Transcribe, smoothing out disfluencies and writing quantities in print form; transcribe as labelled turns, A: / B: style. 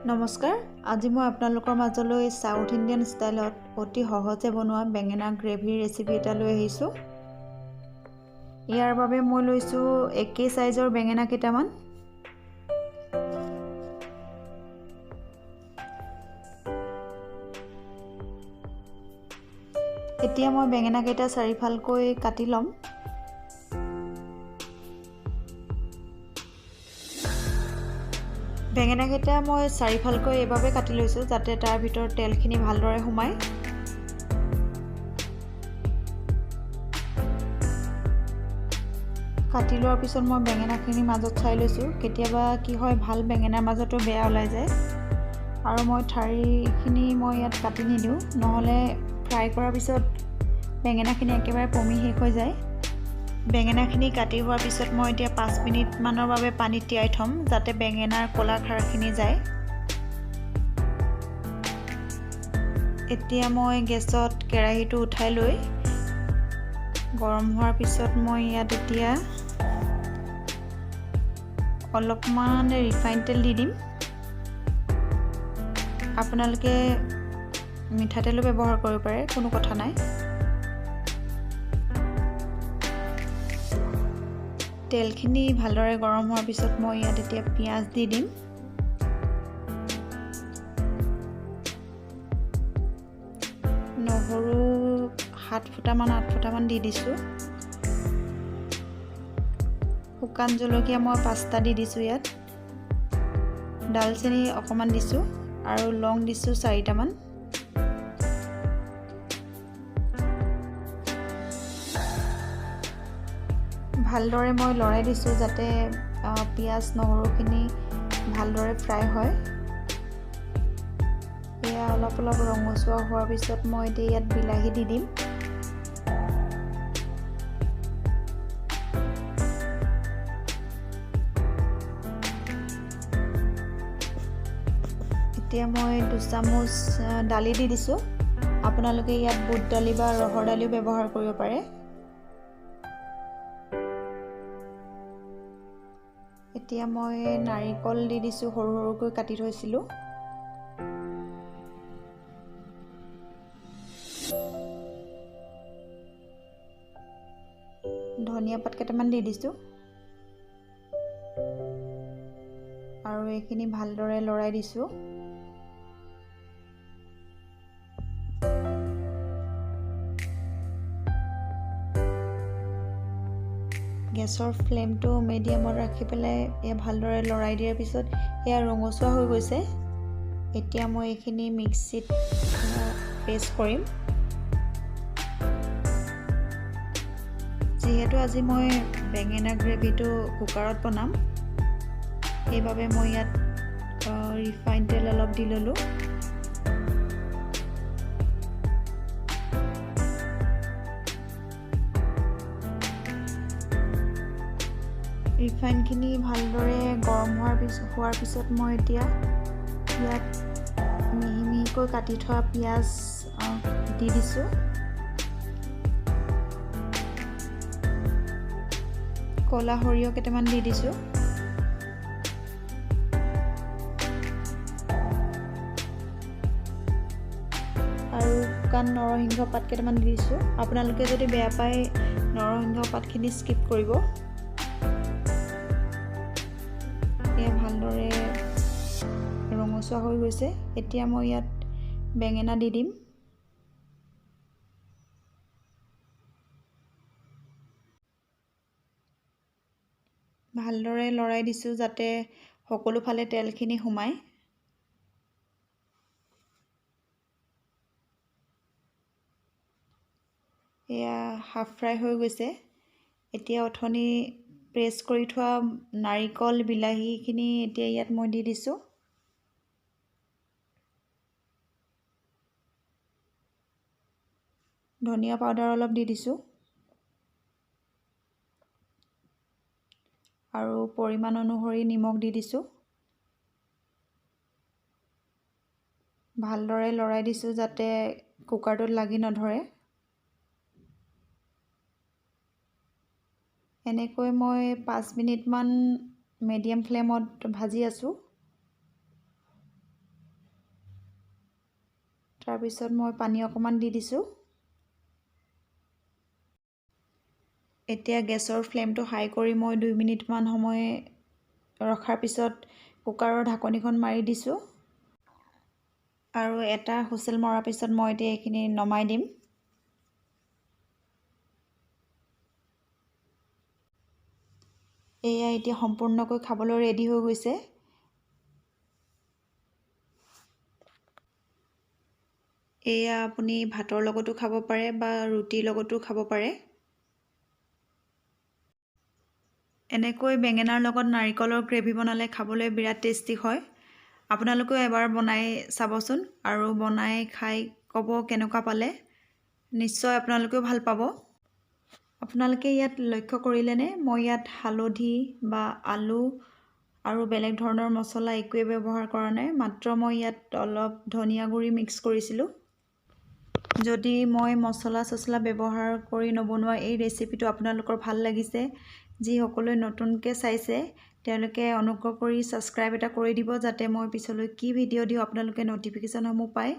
A: নমস্কাৰ। আজি মই আপোনালোকৰ মাজলৈ সাউথ ইণ্ডিয়ান ষ্টাইলত অতি সহজে বনোৱা বেঙেনা গ্ৰেভি ৰেচিপি এটা লৈ আহিছোঁ। ইয়াৰ বাবে মই লৈছোঁ একেই সাইজৰ বেঙেনা কেইটামান। এতিয়া মই বেঙেনা কেইটা চাৰিফালকৈ কাটি ল'ম। বেঙেনা কেইটা মই চাৰিফালকৈ এইভাবে কাটি লৈছোঁ যাতে তাৰ ভিতৰত তেলখিনি ভালদৰে সোমায়। কাটি লোৱাৰ পিছত মই বেঙেনাখিনি মাজত চাই লৈছোঁ। কেতিয়াবা কি হয় ভাল বেঙেনাৰ মাজতো বেয়া ওলাই যায় আৰু মই ঠাৰিখিনি মই ইয়াত কাটি নিদিওঁ, নহ'লে ফ্ৰাই কৰাৰ পিছত বেঙেনাখিনি একেবাৰে পমি শেষ হৈ যায়। বেঙেনাখিনি কাটি হোৱাৰ পিছত মই এতিয়া 5 মিনিট মানৰ বাবে পানীত তিয়াই থ'ম যাতে বেঙেনাৰ ক'লা খাৰখিনি যায়। এতিয়া মই গেছত কেৰাহীটো উঠাই লৈ গৰম হোৱাৰ পিছত মই ইয়াত এতিয়া অলপমান ৰিফাইন তেল দি দিম। আপোনালোকে মিঠাতেলো ব্যৱহাৰ কৰিব পাৰে, কোনো কথা নাই। তেলখিনি ভালদৰে গৰম হোৱাৰ পিছত মই ইয়াত এতিয়া পিঁয়াজ দি দিম। নহৰু 8 ফুটামান দি দিছোঁ। শুকান জলকীয়া মই 5টা দি দিছোঁ ইয়াত। ডালচেনি অকণমান দিছোঁ আৰু লং দিছোঁ 4টামান। ভালদৰে মই লৰাই দিছোঁ যাতে পিঁয়াজ নহৰুখিনি ভালদৰে ফ্ৰাই হয়। এয়া অলপ ৰঙচুৱা হোৱাৰ পিছত মই এতিয়া ইয়াত বিলাহী দি দিম। এতিয়া মই 2 চামুচ দালি দি দিছোঁ। আপোনালোকে ইয়াত বুট দালি বা ৰহৰ দালিও ব্যৱহাৰ কৰিব পাৰে। এতিয়া মই নাৰিকল দি দিছোঁ, সৰু সৰুকৈ কাটি থৈছিলোঁ। ধনিয়া পাত কেইটামান দি দিছোঁ আৰু এইখিনি ভালদৰে লৰাই দিছোঁ। গেছৰ ফ্লেমটো মিডিয়ামত ৰাখি পেলাই এয়া ভালদৰে লৰাই দিয়াৰ পিছত এয়া ৰঙচুৱা হৈ গৈছে। এতিয়া মই এইখিনি মিক্সিত পেষ্ট কৰিম। যিহেতু আজি মই বেঙেনা গ্ৰেভিটো কুকাৰত বনাম, সেইবাবে মই ইয়াত ৰিফাইন তেল অলপ দি ল'লোঁ। ৰিফাইনখিনি ভালদৰে গৰম হোৱাৰ পিছত মই এতিয়া ইয়াত মিহিকৈ কাটি থোৱা পিঁয়াজ দি দিছোঁ। ক'লা সৰিয়হ কেইটামান দি দিছোঁ। আৰু শুকান নৰসিংহ পাত কেইটামান দি দিছোঁ। আপোনালোকে যদি বেয়া পায় নৰসিংহ পাতখিনি স্কিপ কৰিব। ভালদৰে ৰঙচুৱা হৈ গৈছে। এতিয়া মই ইয়াত বেঙেনা দি দিম। ভালদৰে লৰাই দিছোঁ যাতে সকলো ফালে তেলখিনি সোমায়। এয়া হাফ ফ্ৰাই হৈ গৈছে। এতিয়া অথনি প্ৰেছ কৰি থোৱা নাৰিকল বিলাহীখিনি এতিয়া ইয়াত মই দি দিছোঁ। ধনিয়া পাউডাৰ অলপ দি দিছোঁ আৰু পৰিমাণ অনুসৰি নিমখ দি দিছোঁ। ভালদৰে লৰাই দিছোঁ যাতে কুকাৰটোত লাগি নধৰে। এনেকৈ মই 5 মিনিটমান মিডিয়াম ফ্লেমত ভাজি আছোঁ। তাৰপিছত মই পানী অকণমান দি দিছোঁ। এতিয়া গেছৰ ফ্লেমটো হাই কৰি মই 2 মিনিটমান সময় ৰখাৰ পিছত কুকাৰৰ ঢাকনিখন মাৰি দিছোঁ আৰু এটা হুইচেল মৰাৰ পিছত মই এতিয়া এইখিনি নমাই দিম। এয়া এতিয়া সম্পূৰ্ণকৈ খাবলৈ ৰেডি হৈ গৈছে। এয়া আপুনি ভাতৰ লগতো খাব পাৰে বা ৰুটিৰ লগতো খাব পাৰে। এনেকৈ বেঙেনাৰ লগত নাৰিকলৰ গ্ৰেভি বনালে খাবলৈ বিৰাট টেষ্টি হয়। আপোনালোকেও এবাৰ বনাই চাবচোন আৰু বনাই খাই ক'ব কেনেকুৱা পালে। নিশ্চয় আপোনালোকেও ভাল পাব। আপোনালোকে ইয়াত লক্ষ্য কৰিলেনে মই ইয়াত হালধি বা আলু আৰু বেলেগ ধৰণৰ মছলা একোৱে ব্যৱহাৰ কৰা নাই। মাত্ৰ মই ইয়াত অলপ ধনিয়া গুড়ি মিক্স কৰিছিলোঁ। যদি মই মছলা চছলা ব্যৱহাৰ কৰি নবনোৱা এই ৰেচিপিটো আপোনালোকৰ ভাল লাগিছে, যিসকলে নতুনকৈ চাইছে তেওঁলোকে অনুগ্ৰহ কৰি ছাবস্ক্ৰাইব এটা কৰি দিব, যাতে মই পিছলৈ কি ভিডিঅ' দিওঁ আপোনালোকে ন'টিফিকেশ্যনসমূহ পায়।